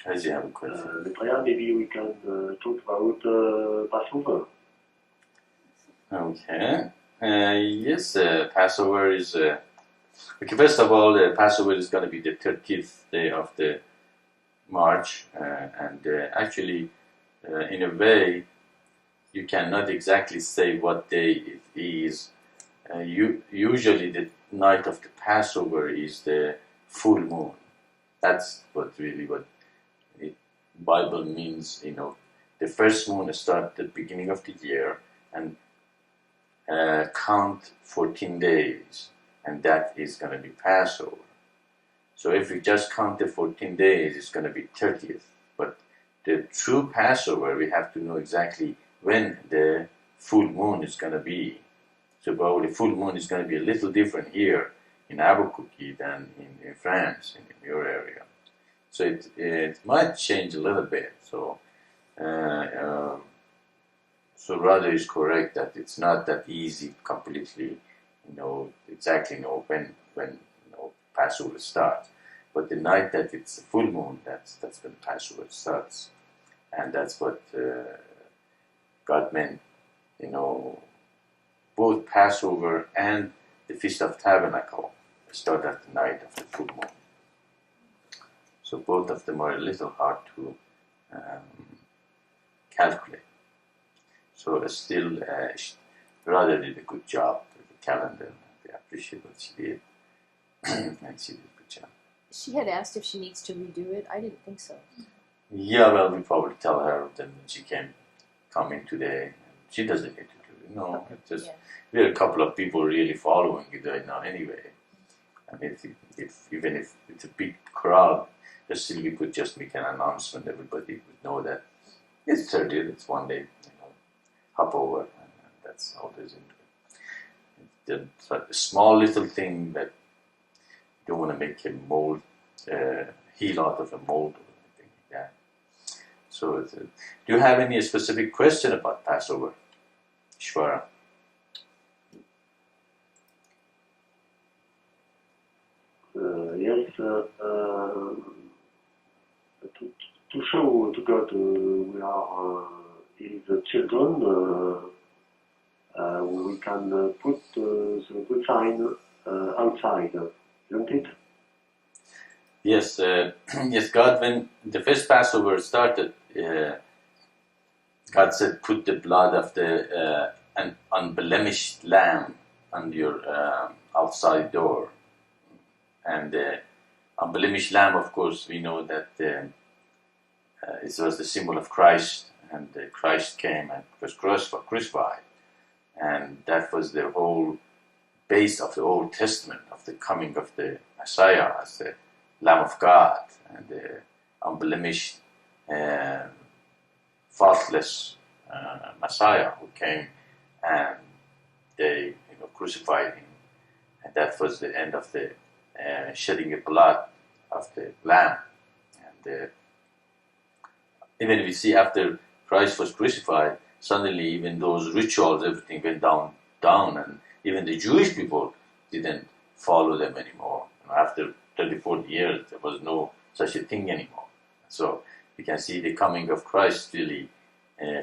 Does he have a question? Maitreya, maybe we can talk about Passover. Okay. Yes, Passover is... okay, first of all, Passover is going to be the 30th day of the March. And actually, in a way, you cannot exactly say what day it is. Usually the night of the Passover is the full moon. That's what the Bible means. The first moon starts at the beginning of the year and count 14 days, and that is going to be Passover. So if we just count the 14 days, it's going to be 30th. But the true Passover, we have to know exactly when the full moon is going to be. So probably full moon is going to be a little different here in Albuquerque than in France, in your area. So it might change a little bit. So rather is correct that it's not that easy completely, exactly know when Passover starts. But the night that it's a full moon, that's when Passover starts, and that's what God meant. Both Passover and the Feast of Tabernacle start at the night of the full moon. So both of them are a little hard to calculate. So still, Radha did a good job with the calendar. We appreciate what she did, and she did a good job. She had asked if she needs to redo it. I didn't think so. Yeah, well, we probably tell her then when she can come in today. She doesn't need to do it. No, Okay. it's just Yeah. we are a couple of people really following it right now anyway. And even if it's a big crowd, still we could just make an announcement. Everybody would know that it's 30th. It's one day. Hop over, and that's all there's into it. It's like a small little thing that you don't want to make a mold, heel out of a mold or anything like that. So, do you have any specific question about Passover, Ishwara? Yes, to show to God we are His children, we can put the good sign outside, isn't it? Yes, yes. God, when the first Passover started, God said, "Put the blood of an unblemished lamb on your outside door." And the unblemished lamb, of course, we know that it was the symbol of Christ, and Christ came and was crucified. And that was the whole base of the Old Testament, of the coming of the Messiah as the Lamb of God, and the unblemished, faultless Messiah who came and they crucified him. And that was the end of the shedding of blood of the Lamb. And even we see after Christ was crucified, suddenly even those rituals, everything went down, and even the Jewish people didn't follow them anymore. After 30-40 years, there was no such a thing anymore. So you can see the coming of Christ really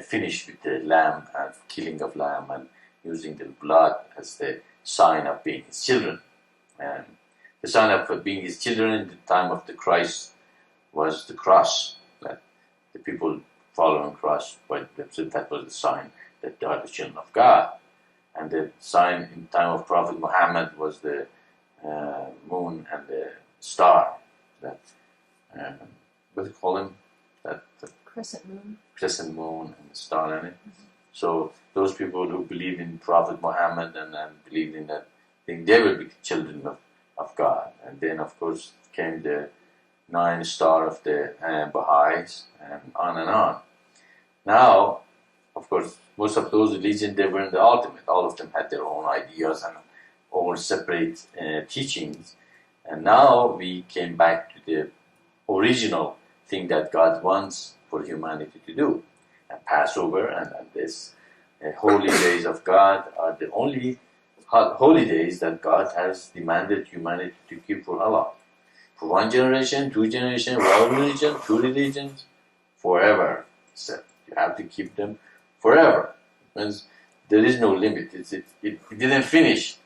finished with the lamb and killing of lamb and using the blood as the sign of being his children. And the sign of being his children in the time of the Christ was the cross. That the people following cross, but that was the sign that they are the children of God. And the sign in the time of Prophet Muhammad was the moon and the star. That what do you call them? That Crescent moon. Crescent moon and the star in it. Mm-hmm. So those people who believe in Prophet Muhammad and believed in that thing, they will be children of God. And then of course came the 9 star of the Baha'is and on and on. Now, of course, most of those religions, they were in the ultimate. All of them had their own ideas and all separate teachings. And now we came back to the original thing that God wants for humanity to do. And Passover and this holy days of God are the only holy days that God has demanded humanity to keep for Allah. For 1 generation, 2 generations, 1 religion, 2 religions, forever. So you have to keep them forever. Because there is no limit. It didn't finish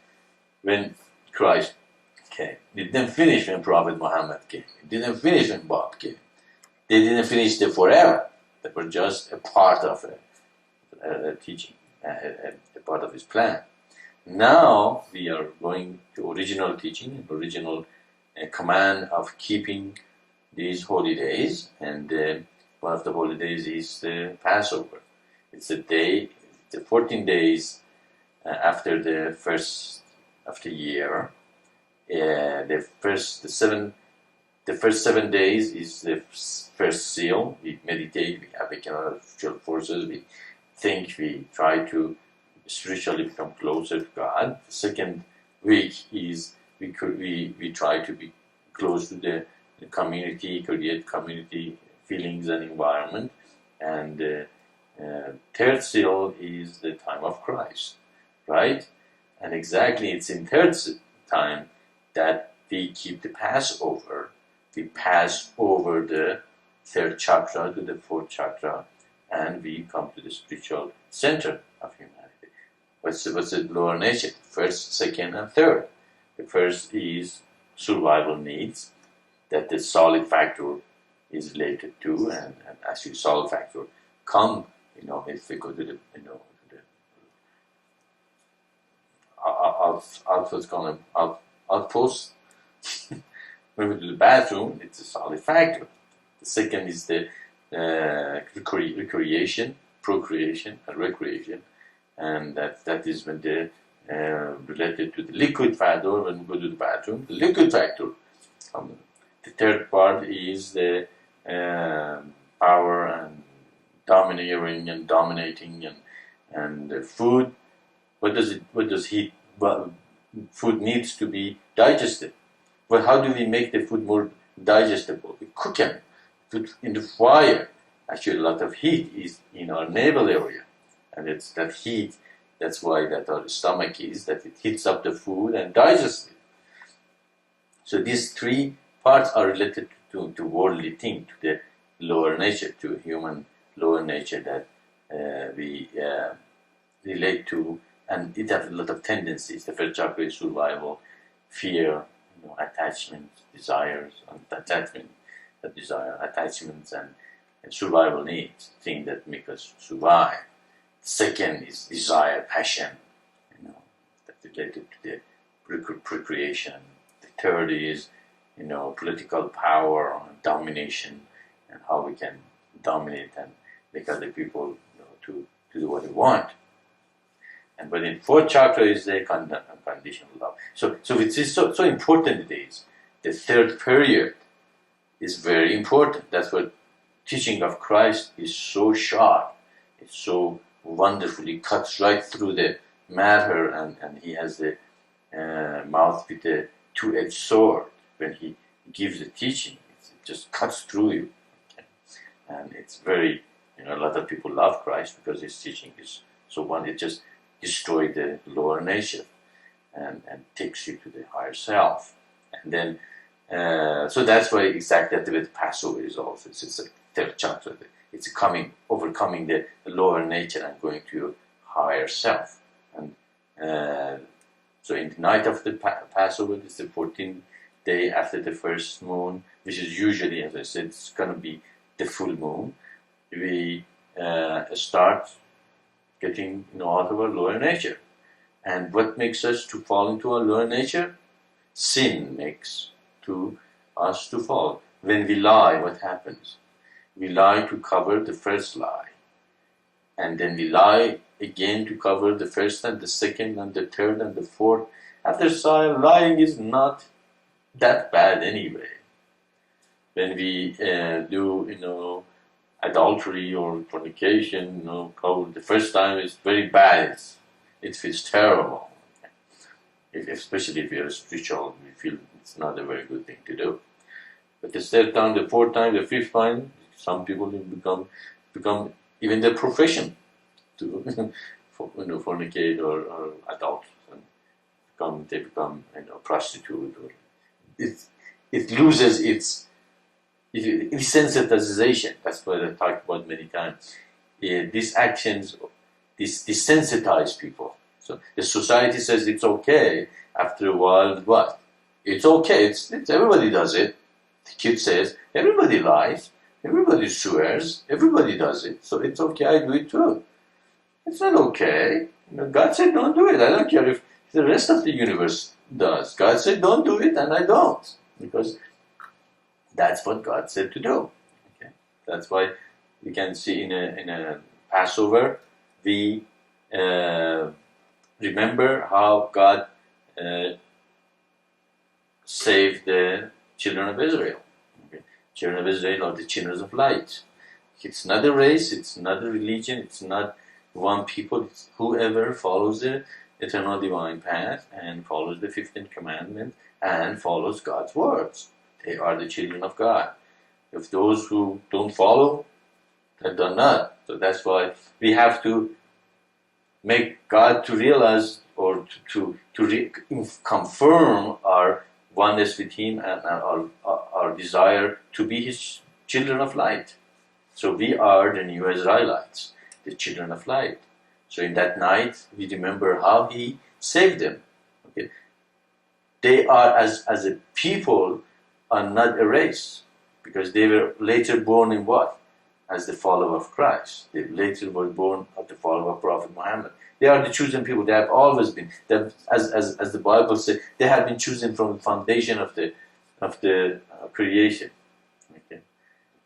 when Christ came. It didn't finish when Prophet Muhammad came. It didn't finish when Bob came. They didn't finish there forever. They were just a part of a teaching, a part of his plan. Now we are going to original teaching, original command of keeping these holy days, and one of the holy days is the Passover. It's a day, the 14 days after the first of the year. The first 7 days is the first seal. We meditate, we awaken our spiritual forces, we think, we try to spiritually become closer to God. The second week is we try to be close to the community, create community feelings and environment. And the third seal is the time of Christ, right? And exactly it's in third time that we keep the Passover. We pass over the third chakra to the fourth chakra, and we come to the spiritual center of humanity. What's the lower nature? First, second, and third. The first is survival needs, that the solid factor is related to, and actually solid factor come, if we go to the, outpost, when we do the bathroom, it's a solid factor. The second is the recreation, procreation, and recreation, and that is when the related to the liquid factor. When we go to the bathroom, the liquid factor. The third part is the power and domineering and dominating and the food. What does heat? Well, food needs to be digested. Well, how do we make the food more digestible? We cook them, put in the fire. Actually, a lot of heat is in our navel area, and it's that heat. That's why that our stomach is, that it heats up the food and digests it. So these three parts are related to worldly thing, to the lower nature, to human lower nature that we relate to, and it has a lot of tendencies. The first chakra is survival, fear, attachment, desires, attachments, and survival needs, things that make us survive. Second is desire, passion, that's related to the procreation. The third is, political power, domination, and how we can dominate and make other people to do what they want. And but in fourth chakra is the unconditional love. So it is so important. It is the third period is very important. That's what teaching of Christ is so sharp. It's so wonderfully cuts right through the matter, and he has the mouth with a two-edged sword. When he gives the teaching, it just cuts through you. Okay? And it's very, a lot of people love Christ because his teaching is so wonderful. It just destroys the lower nature and takes you to the higher self. And then, so that's why exactly that with Passover is also, it's a third chapter. It's overcoming the lower nature and going to your higher self. And so in the night of the Passover, this is the 14th day after the first moon, which is usually, as I said, it's going to be the full moon. We start getting out of our lower nature. And what makes us to fall into our lower nature? Sin makes us to fall. When we lie, what happens? We lie to cover the first lie. And then we lie again to cover the first and the second and the third and the fourth. After lying is not that bad anyway. When we do, adultery or fornication, the first time is very bad. It feels terrible. Especially if you are spiritual, we feel it's not a very good thing to do. But the third time, the fourth time, the fifth time, some people become even their profession to fornicate or adult, and they become prostitute. Or it loses its desensitization. That's what I talked about many times. These actions desensitize people. So the society says it's okay. After a while, what? It's okay. It's everybody does it. The kid says everybody lies, everybody swears, everybody does it. So it's okay. I do it too. It's not okay. God said don't do it. I don't care if the rest of the universe does. God said don't do it, and I don't, because that's what God said to do. Okay, that's why you can see in a Passover we remember how God saved the children of Israel. Okay? Children of Israel are the children of light. It's not a race. It's not a religion. It's not one people. It's whoever follows the eternal divine path and follows the 15th commandment and follows God's words. They are the children of God. If those who don't follow, then they're not. So that's why we have to make God to realize or to confirm our oneness with Him and our desire to be His children of light. So we are the new Israelites, the children of light. So in that night, we remember how He saved them. Okay? They are, as a people, are not a race, because they were later born in what? As the follower of Christ. They later were born of the follower of Prophet Muhammad. They are the chosen people. They have always been. As the Bible says, they have been chosen from the foundation of the creation. Okay?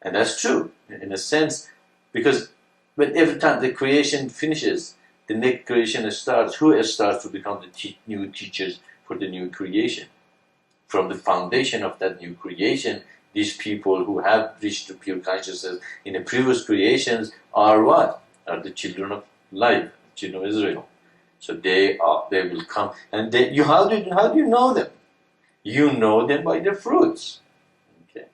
And that's true in a sense, because when every time the creation finishes, the next creation starts. Who starts to become the new teachers for the new creation? From the foundation of that new creation, these people who have reached the pure consciousness in the previous creations are what? Are the children of light, children of Israel. So they will come, and how do you know them? You know them by their fruits. Okay,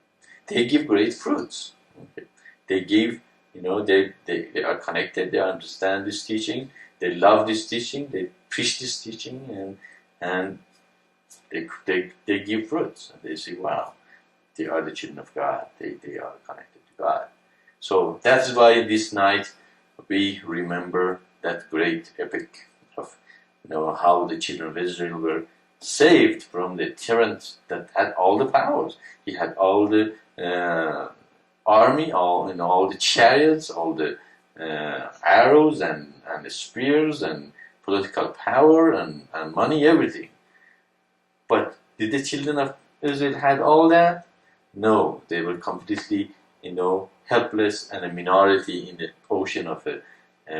they give great fruits. Okay, they give. They are connected. They understand this teaching. They love this teaching. They preach this teaching, and they give fruits. And they say, wow, they are the children of God. They are connected to God. So that's why this night we remember that great epic of how the children of Israel were saved from the tyrant that had all the powers. He had all the army, all the chariots, all the arrows and the spears and political power and money, everything. But did the children of Israel had all that? No, they were completely, helpless and a minority in the ocean of a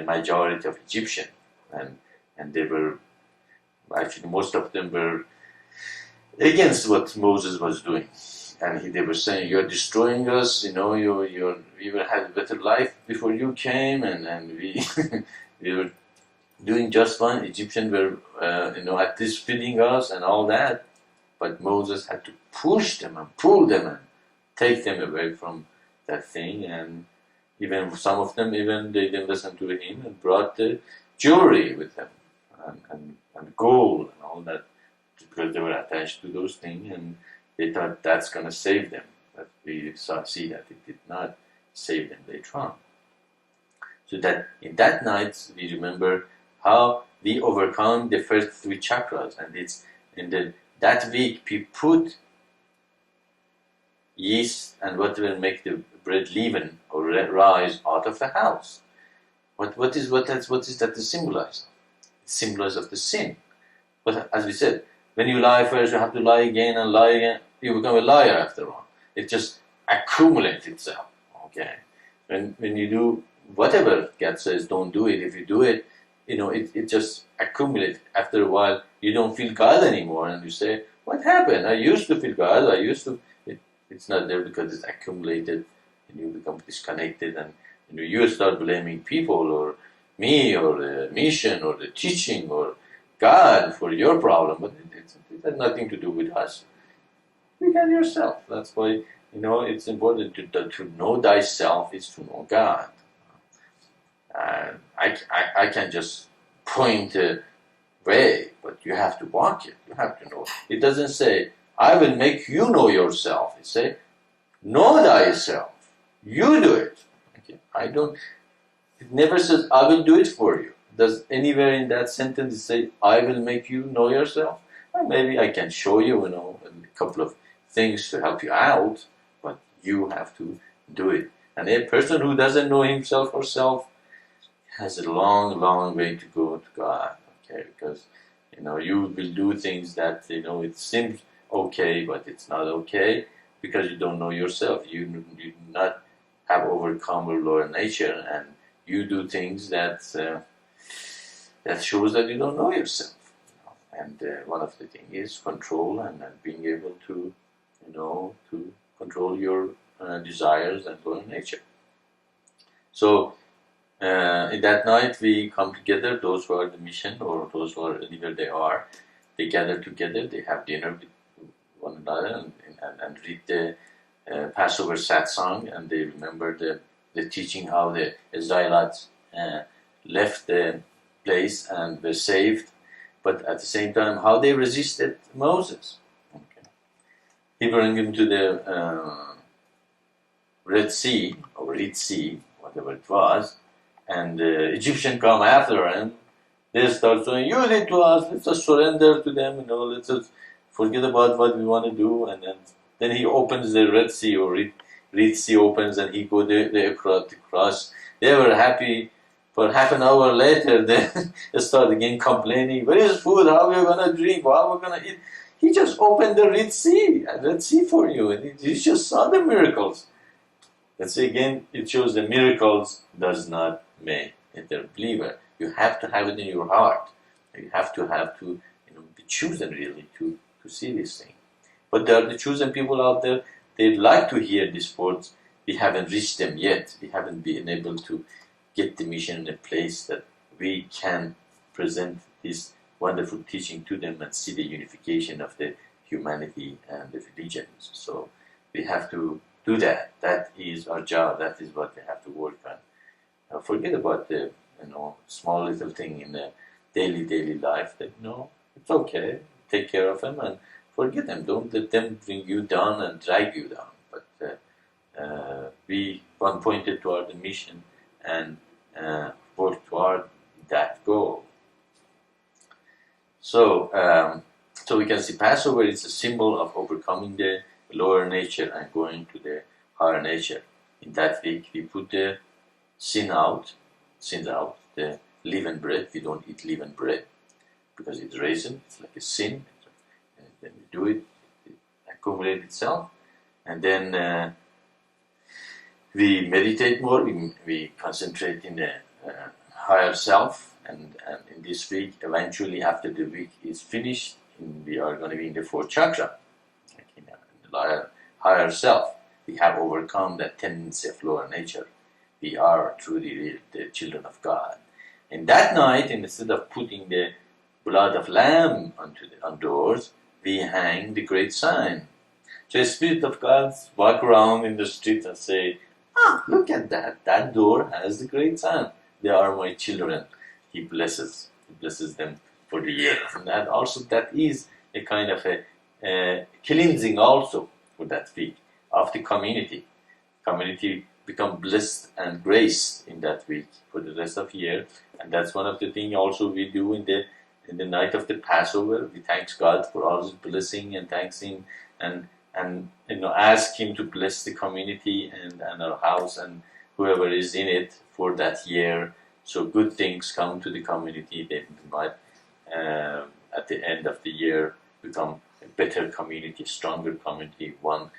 majority of Egyptian, and they were actually most of them were against what Moses was doing, and they were saying, "You're destroying us. We had a better life before you came, and we we were doing just fine. Egyptians were at least feeding us and all that." But Moses had to push them and pull them and take them away from that thing. And even some of them, they didn't listen to him and brought the jewelry with them and gold and all that, because they were attached to those things, and they thought that's going to save them. But we see that it did not save them later on. So that in that night we remember how we overcome the first three chakras, and it's in that week we put yeast and whatever make the bread leaven or rise out of the house. What is that to symbolize? It symbolizes of the sin. But as we said, when you lie first, you have to lie again and lie again. You become a liar after all. It just accumulates itself. Okay. When you do whatever God says, don't do it. If you do it, it just accumulates. After a while, you don't feel God anymore, and you say, "What happened? I used to feel God. It's not there because it's accumulated, and you become disconnected, and you start blaming people or me or the mission or the teaching or God for your problem, but it has nothing to do with us. You got yourself. That's why it's important to know thyself is to know God. I can just point a way, but you have to walk it. You have to know. It doesn't say I will make you know yourself. He say, know thyself. You do it. Okay. It never says, I will do it for you. Does anywhere in that sentence say, I will make you know yourself? Well, maybe I can show you, a couple of things to help you out, but you have to do it. And a person who doesn't know himself or self has a long, long way to go to God. Okay, because you will do things that it seems okay, but it's not okay because you don't know yourself. You do not have overcome your lower nature, and you do things that shows that you don't know yourself. And one of the things is control and being able to to control your desires and lower nature. So in that night we come together, those who are the mission or those who are anywhere they are, they gather together, they have dinner with one another and read the Passover Satsang, and they remember the teaching how the Israelites left the place and were saved, but at the same time how they resisted Moses. Okay. He brought them to the Red Sea, or Red Sea, whatever it was, and the Egyptian come after him. They start saying, you did to us, let's just surrender to them, let's just forget about what we want to do. And then he opens the Red Sea, or Red Sea opens, and he go there across. They were happy. For half an hour later, they start again complaining, where is food, how are we going to drink, how are we going to eat? He just opened the Red Sea for you, and you just saw the miracles. Let's say again, it shows the miracles does not make a believer. You have to have it in your heart. You have to be chosen really to see this thing. But there are the chosen people out there, they'd like to hear these words. We haven't reached them yet. We haven't been able to get the mission in a place that we can present this wonderful teaching to them and see the unification of the humanity and the religions. So we have to do that. That is our job. That is what we have to work on. Forget about the small little thing in the daily life. That it's okay. Take care of them and forget them. Don't let them bring you down and drag you down. But we one pointed toward the mission and work toward that goal. So we can see Passover is a symbol of overcoming the lower nature and going to the higher nature. In that week, we put the sins out, the leavened bread. We don't eat leavened bread because it's raisin, it's like a sin. And then we do it, it accumulates itself. And then we meditate more, we concentrate in the higher self. And in this week, eventually after the week is finished, we are going to be in the fourth chakra. In the higher self, we have overcome that tendency of lower nature. We are truly the children of God. And that night, instead of putting the blood of lamb on doors, we hang the great sign. So the Spirit of God walk around in the street and say, look at that. That door has the great sign. They are my children. He blesses them for the year. And that is a kind of a cleansing also for that week of the community. Community become blessed and graced in that week for the rest of the year. And that's one of the things also we do in the night of the Passover. We thank God for all His blessing and thanks Him and ask Him to bless the community and our house and whoever is in it for that year. So good things come to the community. They might at the end of the year become a better community, stronger community, one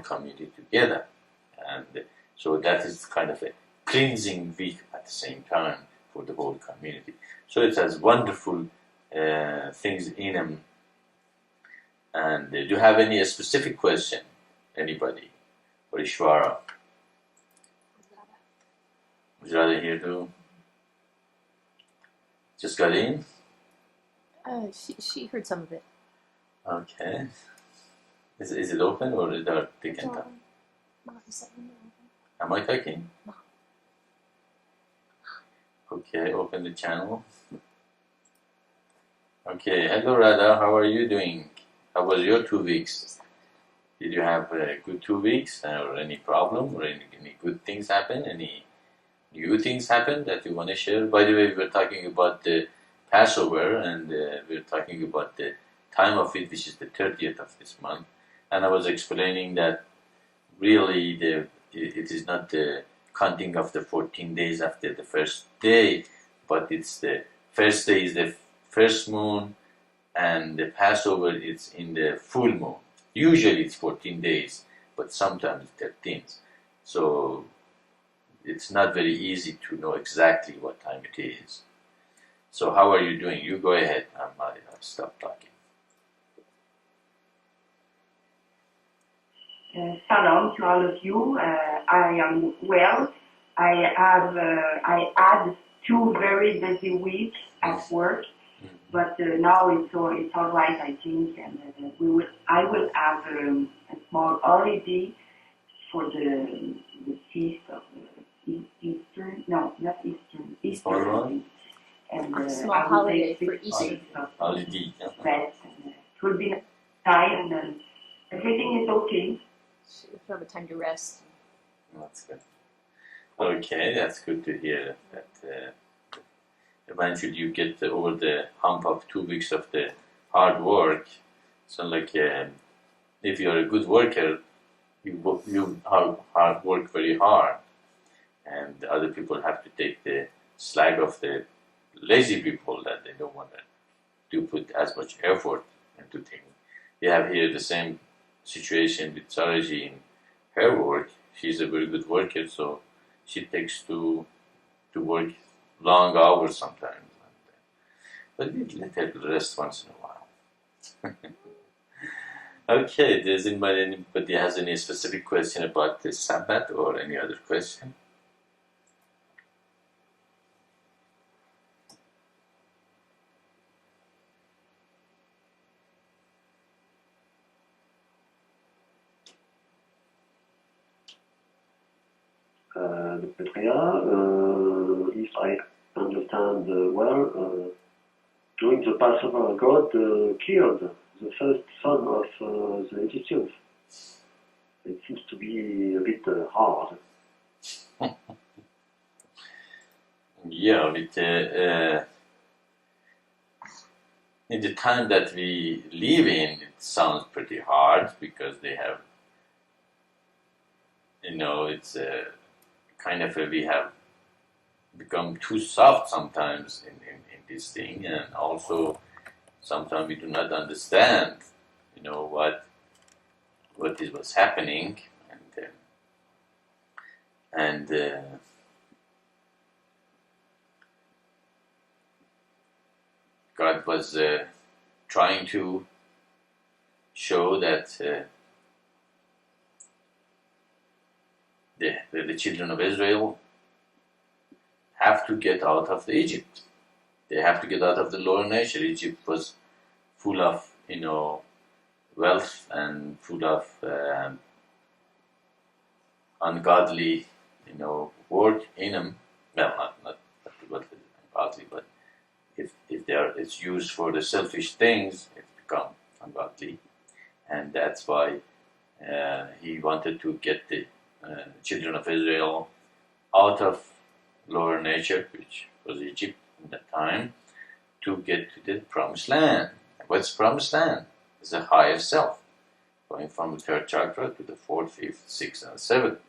community together. And so that is kind of a cleansing week at the same time for the whole community. So it has wonderful things in them. And do you have any specific question? Anybody? Or Ishvara? Would you rather hear too? Just got in? She heard some of it. Okay. Is it open or is there taken time? Am I talking? No. Okay, open the channel. Okay, hello Radha, how are you doing? How was your 2 weeks? Did you have a good 2 weeks, or any problem, or any good things happen? Any new things happen that you want to share? By the way, we were talking about the Passover, and we were talking about the time of it, which is the 30th of this month. And I was explaining that really it is not the counting of the 14 days after the first day, but it's the first day is the first moon, and the Passover is in the full moon. Usually it's 14 days, but sometimes 13. So it's not very easy to know exactly what time it is. So how are you doing? You go ahead. I'll stop talking. Shalom to all of you. I am well. I had 2 very busy weeks at work, but now it's all right, I think, and I will have a small holiday for the feast of Easter. No, not Easter. Easter. All right. And A small I will holiday take for 6 Easter. days of Holiday. rest, and it will be time, and everything is okay. So you have a time to rest. That's good. Okay, that's good to hear that eventually you get over the hump of 2 weeks of the hard work. So like if you're a good worker, you hard work very hard, and other people have to take the slack of the lazy people that they don't want to put as much effort into things. We have here the same situation with Saraji in her work. She's a very good worker, so she takes to work long hours sometimes. But we let her rest once in a while. Okay, does anybody has any specific question about the Sabbath or any other question? Maitreya, if I understand well, during the Passover, God killed the first son of the Egyptians. It seems to be a bit hard. Yeah, with in the time that we live in, it sounds pretty hard because they have, it's kind of we have become too soft sometimes in this thing, and also sometimes we do not understand, what is what's happening, and God was trying to show that the children of Israel have to get out of Egypt. They have to get out of the lower nature. Egypt was full of, wealth and full of ungodly, work in them. Well, not ungodly, but if it's used for the selfish things, it's become ungodly, and that's why he wanted to get the children of Israel out of lower nature, which was Egypt at that time, to get to the promised land. What's promised land? It's a higher self, going from the 3rd chakra to the 4th, 5th, 6th, and 7th.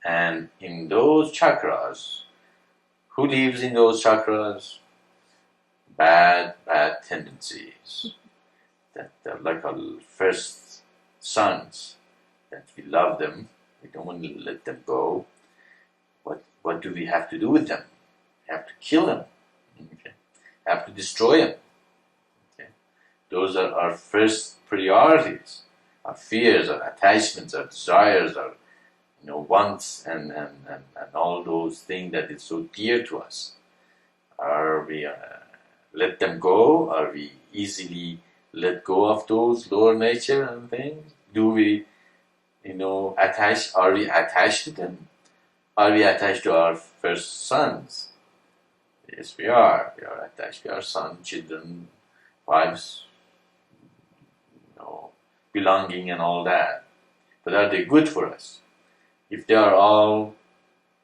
And in those chakras, who lives in those chakras? Bad tendencies. That they're like our first sons, that we love them, we don't want to let them go. What do we have to do with them? We have to kill them. Okay. We have to destroy them. Okay. Those are our first priorities. Our fears, our attachments, our desires, our wants, and all those things that is so dear to us. Are we let them go? Are we easily let go of those lower nature and things? Do we, attach? Are we attached to them? Are we attached to our first sons? Yes, we are. We are attached to our sons, children, wives, belonging and all that. But are they good for us? If they are all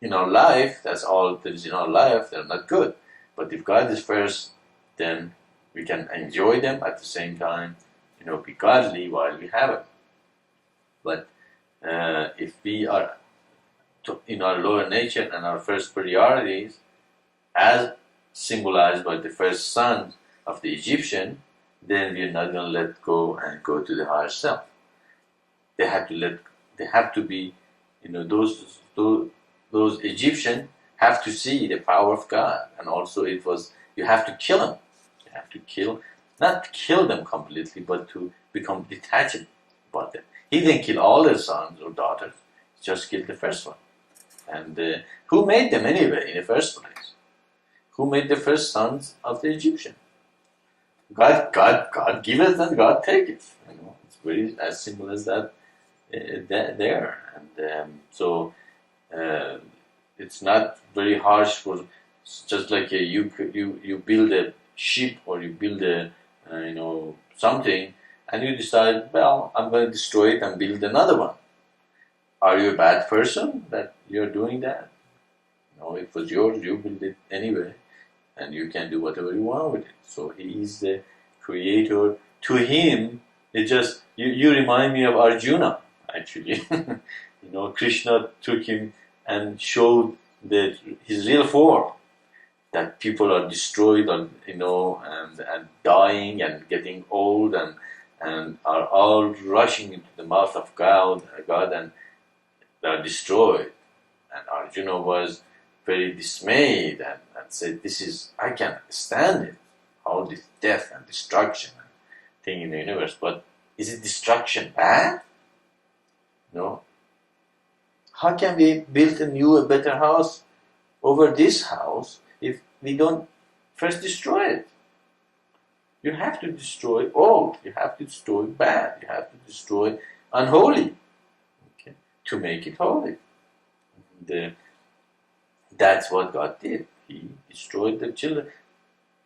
in our life, that's all that is in our life, they're not good. But if God is first, then we can enjoy them at the same time, be godly while we have them. But if we are in our lower nature and our first priorities, as symbolized by the first son of the Egyptian, then we are not going to let go and go to the higher self. They have to be, those Egyptians have to see the power of God, and also you have to kill them. You have to not kill them completely, but to become detached about them. He didn't kill all their sons or daughters; he just killed the first one. And who made them anyway in the first place? Who made the first sons of the Egyptian? God give it and God take it. It's very as simple as that. There, and so it's not very harsh for just like you build a ship or you build a something, and you decide, well, I'm going to destroy it and build another one. Are you a bad person that you're doing that? No, it was yours. You built it anyway, and you can do whatever you want with it. So he is the creator. To him, it just you remind me of Arjuna. Actually, Krishna took him and showed his real form. That people are destroyed, and dying and getting old, and are all rushing into the mouth of God, and they are destroyed. And Arjuna was very dismayed and said, I can't stand it. All this death and destruction thing in the universe. But is it destruction bad? No. How can we build a better house over this house if we don't first destroy it? You have to destroy old. You have to destroy bad. You have to destroy unholy, to make it holy. That's what God did. He destroyed the children.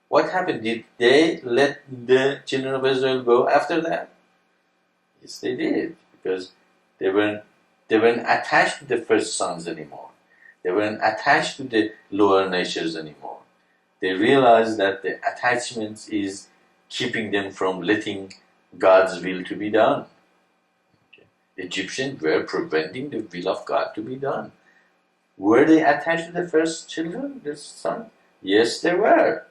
What happened? Did they let the children of Israel go after that? Yes, they did, because they weren't attached to the first sons anymore. They weren't attached to the lower natures anymore. They realized that the attachment is keeping them from letting God's will to be done. Egyptians were preventing the will of God to be done. Were they attached to the first children, the son? Yes, they were.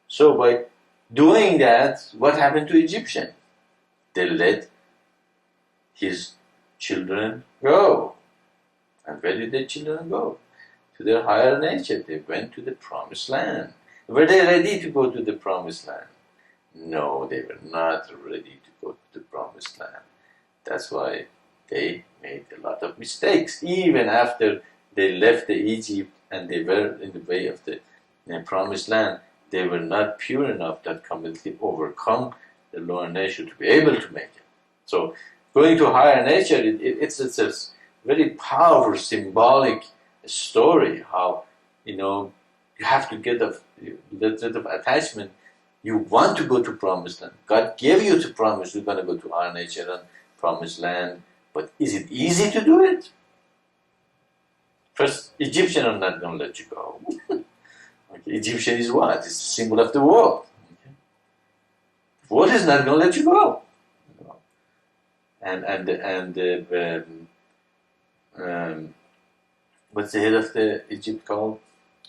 So by doing that, what happened to Egyptians? They let his children go. And where did the children go? To their higher nature. They went to the promised land. Were they ready to go to the promised land? No, they were not ready to go to the promised land. That's why they made a lot of mistakes. Even after they left Egypt and they were in the way of the promised land, they were not pure enough that completely overcome the lower nature to be able to make it. So going to higher nature, it's a very powerful, symbolic story. How you have to get rid of attachment. You want to go to promised land. God gave you the promise. You're going to go to higher nature and promised land. But is it easy to do it? First, Egyptians are not going to let you go. Egyptian is what? It's a symbol of the world. The world is not going to let you go. What's the head of the Egypt called?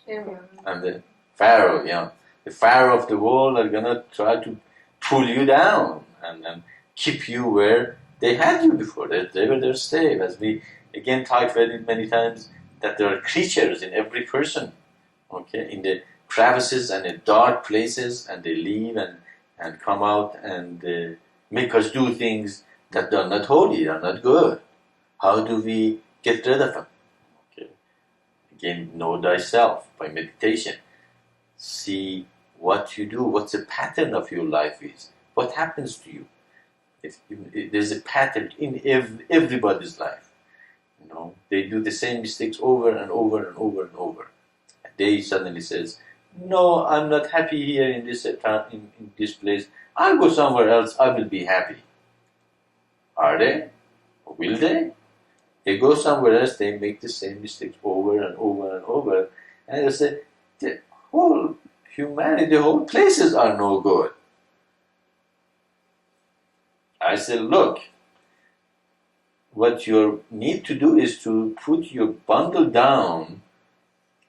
Pharaoh. And the Pharaoh, yeah. The Pharaoh of the world are going to try to pull you down and keep you where they had you before. They were their slave. As we again talked very many times, that there are creatures in every person, in the crevices and in dark places, and they leave and come out and make us do things that are not holy, are not good. How do we get rid of them? Again, know thyself by meditation. See what you do, what the pattern of your life is, what happens to you. There's a pattern in everybody's life. They do the same mistakes over and over and over and over. And they suddenly says, "No, I'm not happy here in this place. I'll go somewhere else. I will be happy." Are they? Will they? They go somewhere else, they make the same mistakes over and over and over, and they say, the whole humanity, the whole places are no good. I said, look, what you need to do is to put your bundle down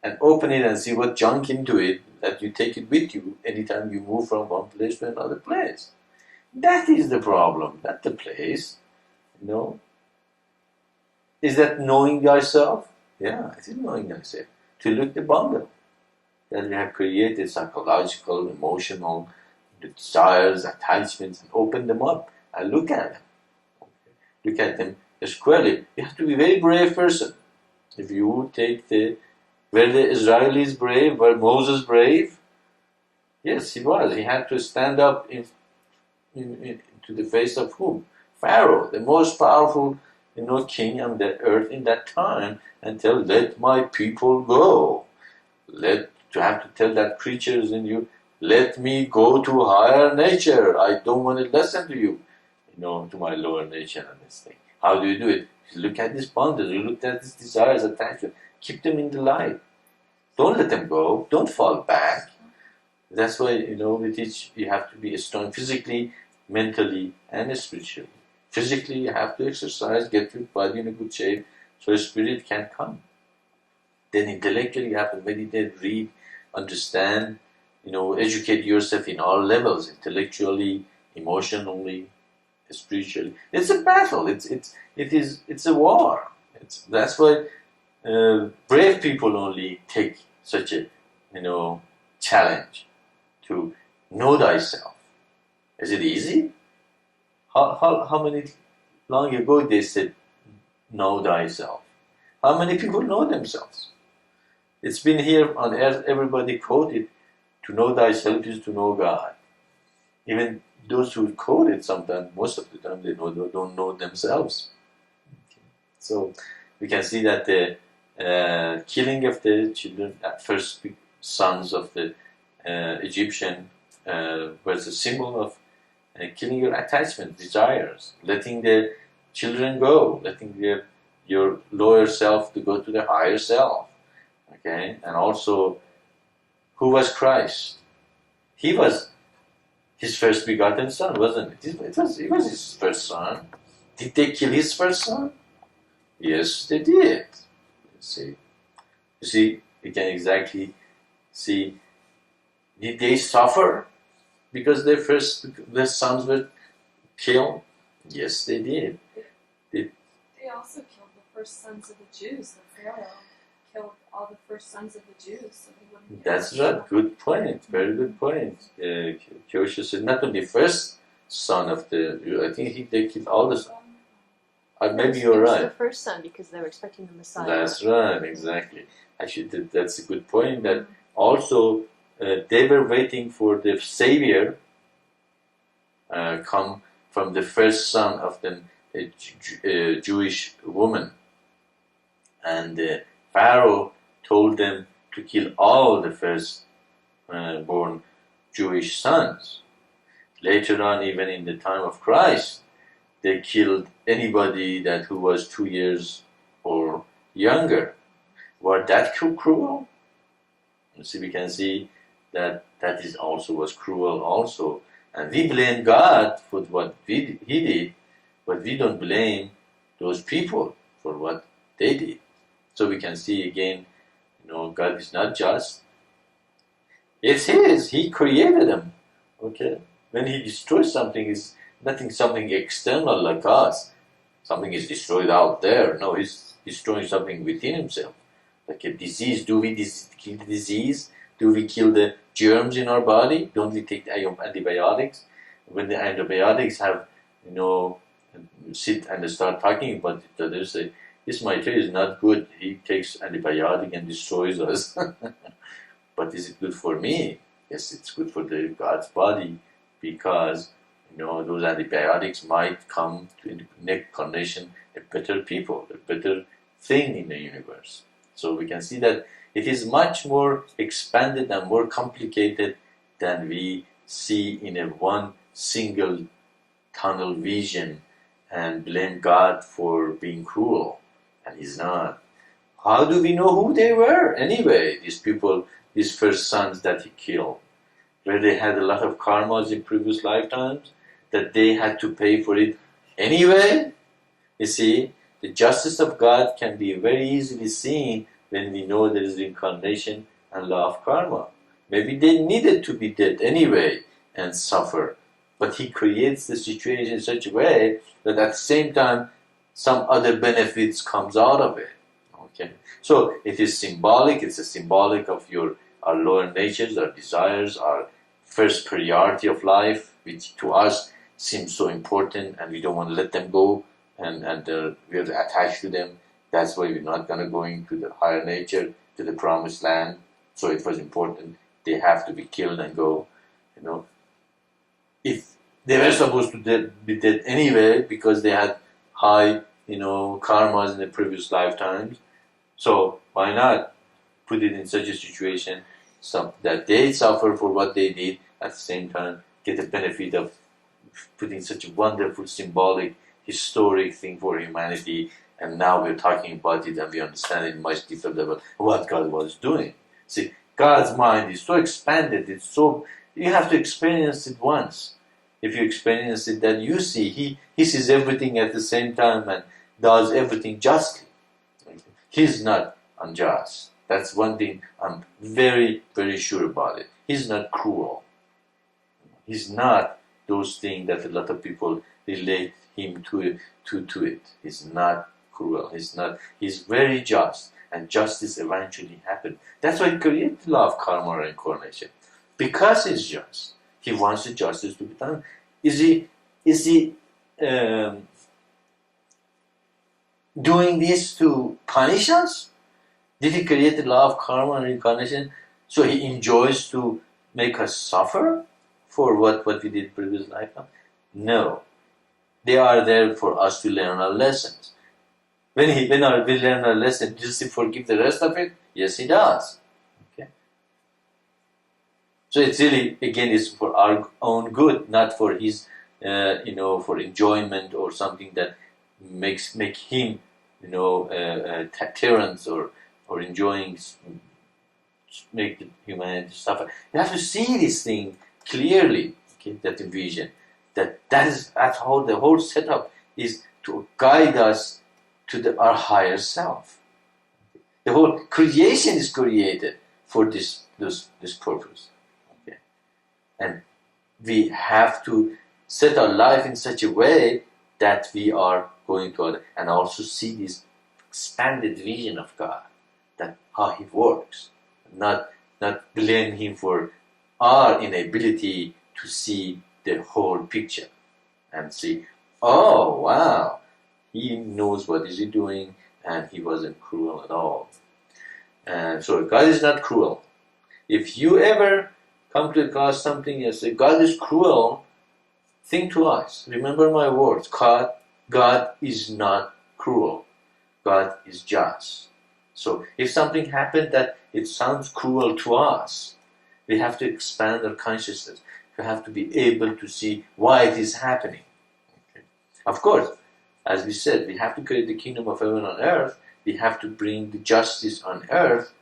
and open it and see what junk into it, that you take it with you anytime you move from one place to another place. That is the problem, not the place. Is that knowing thyself? Yeah, it is knowing thyself. To look the bundle that we have created, psychological, emotional, the desires, attachments, and open them up and look at them. Okay. Look at them squarely. You have to be a very brave person. If you take were the Israelis brave? Were Moses brave? Yes, he was. He had to stand up to the face of whom? Pharaoh, the most powerful king on the earth in that time, and tell, let my people go. To have to tell that creatures in you, let me go to higher nature. I don't want to listen to you, to my lower nature and this thing. How do you do it? You look at these bundles, you look at these desires, attachment, keep them in the light. Don't let them go. Don't fall back. That's why, we teach you have to be strong physically, mentally, and spiritually. Physically, you have to exercise, get your body in a good shape, so spirit can come. Then intellectually, you have to meditate, read, understand, educate yourself in all levels, intellectually, emotionally, spiritually. It's a battle. It's a war. That's why brave people only take such a challenge to know thyself. Is it easy? How many long ago they said know thyself? How many people know themselves? It's been here on earth, everybody quoted, to know thyself is to know God. Even those who quote it sometimes, most of the time, they don't know themselves. Okay. So we can see that the killing of the children, first sons of the Egyptian, was a symbol of killing your attachment, desires, letting the children go, letting your lower self to go to the higher self. Okay, and also, who was Christ? He was his first begotten son, wasn't it? He was his first son. Did they kill his first son? Yes, they did. You see, we can exactly see. Did they suffer because their sons were killed? Yes, they did. They also killed the first sons of the Jews. The Pharaoh killed all the first sons of the Jews, so they wouldn't. That's right. Good point. Very good point. Kyosha said not only first son of I think they killed all the. Maybe you're right. The first son, because they were expecting the Messiah. That's right. Exactly. Actually, that's a good point. That also they were waiting for the Savior come from the first son of the Jewish woman, and Pharaoh told them to kill all the first born Jewish sons. Later on, even in the time of Christ, they killed anybody who was 2 years or younger. Was that cruel? You see, we can see that is also was cruel also. And we blame God for what He did, but we don't blame those people for what they did. So we can see again, God is not just. It's His. He created them. Okay? When He destroys something, it's nothing something external like us. Something is destroyed out there. No, He's destroying something within Himself. Like a disease. Do we kill the disease? Do we kill the germs in our body? Don't we take antibiotics? When the antibiotics have, sit and start talking about it, they say, this Maitreya is not good. He takes antibiotic and destroys us. But is it good for me? Yes, it's good for God's body, because those antibiotics might come to in the next condition a better people, a better thing in the universe. So we can see that it is much more expanded and more complicated than we see in a one single tunnel vision and blame God for being cruel, and He's not. How do we know who they were anyway, these people, these first sons that He killed? Where they had a lot of karmas in previous lifetimes, that they had to pay for it anyway? You see, the justice of God can be very easily seen when we know there is reincarnation and law of karma. Maybe they needed to be dead anyway and suffer, but He creates the situation in such a way that at the same time some other benefits comes out of it. Okay, so it is symbolic. It's a symbolic of our lower natures, our desires, our first priority of life, which to us seems so important, and we don't want to let them go, and we are attached to them. That's why we're not going to go into the higher nature, to the promised land. So it was important. They have to be killed and go. If they were supposed to be dead anyway because they had high, karmas in the previous lifetimes. So why not put it in such a situation that they suffer for what they did, at the same time get the benefit of putting such a wonderful, symbolic, historic thing for humanity, and now we're talking about it and we understand it much deeper level what God was doing. See, God's mind is so expanded, you have to experience it once. If you experience it, then you see He sees everything at the same time and does everything justly. He's not unjust. That's one thing I'm very, very sure about it. He's not cruel. He's not those things that a lot of people relate Him to it. He's not cruel. He's very just, and justice eventually happened. That's why He created the law of karma or incarnation. Because He's just. He wants the justice to be done. Is he doing this to punish us? Did He create the law of karma and reincarnation so He enjoys to make us suffer for what we did previous lifetime? No. They are there for us to learn our lessons. When we learn our lesson, does He forgive the rest of it? Yes, He does. Okay. So it's really, again, it's for our own good, not for His, for enjoyment or something that make Him, tyrants or enjoying, make the humanity suffer. You have to see this thing clearly, okay, that vision. That's how the whole setup is to guide us to our higher self. The whole creation is created for this purpose. Okay? And we have to set our life in such a way that we are going to other, and also see this expanded vision of God, that how He works, not blame Him for our inability to see the whole picture and see, oh wow, He knows what is He doing, and He wasn't cruel at all. And so God is not cruel. If you ever come to across something and say God is cruel, think twice. Remember my words. God is not cruel. God is just. So if something happened that it sounds cruel to us, we have to expand our consciousness. We have to be able to see why it is happening. Okay. Of course, as we said, we have to create the kingdom of heaven on earth. We have to bring the justice on earth.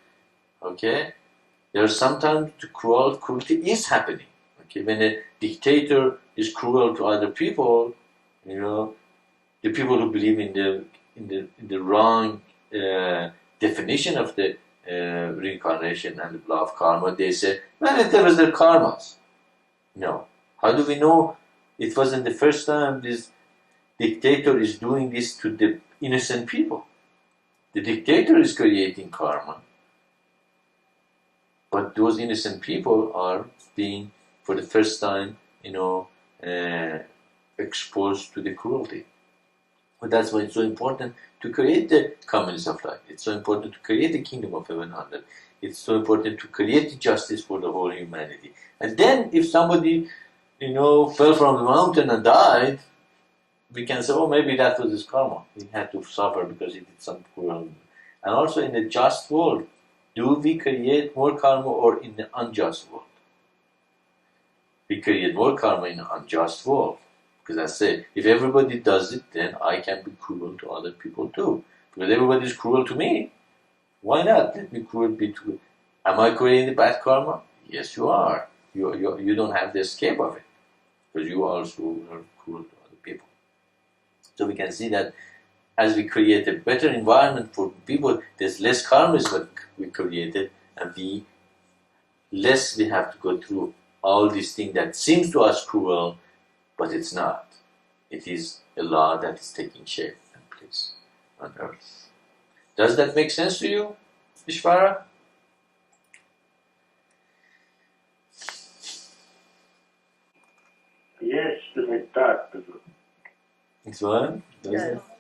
Okay, there are sometimes cruelty is happening. Okay, when a dictator is cruel to other people, the people who believe in the wrong definition of the reincarnation and the law of karma, they say, well, it was their karmas. No. How do we know it wasn't the first time this dictator is doing this to the innocent people? The dictator is creating karma, but those innocent people are being, for the first time, exposed to the cruelty. But that's why it's so important to create the communities of life. It's so important to create the kingdom of heaven on earth. It's so important to create the justice for the whole humanity. And then if somebody, fell from the mountain and died, we can say, oh, maybe that was his karma. He had to suffer because he did some cruel. And also in the just world, do we create more karma or in the unjust world? We create more karma in the unjust world. Because I say, if everybody does it, then I can be cruel to other people too. Because everybody is cruel to me. Why not? Let me cruel be to. Am I creating the bad karma? Yes, you are. You don't have the escape of it. Because you also are cruel to other people. So we can see that as we create a better environment for people, there's less karma is what we created, and less we have to go through all these things that seems to us cruel, but it's not. It is a law that is taking shape and place on earth. Does that make sense to you, Ishvara? Yes, like that. It's one? Does Yes. it?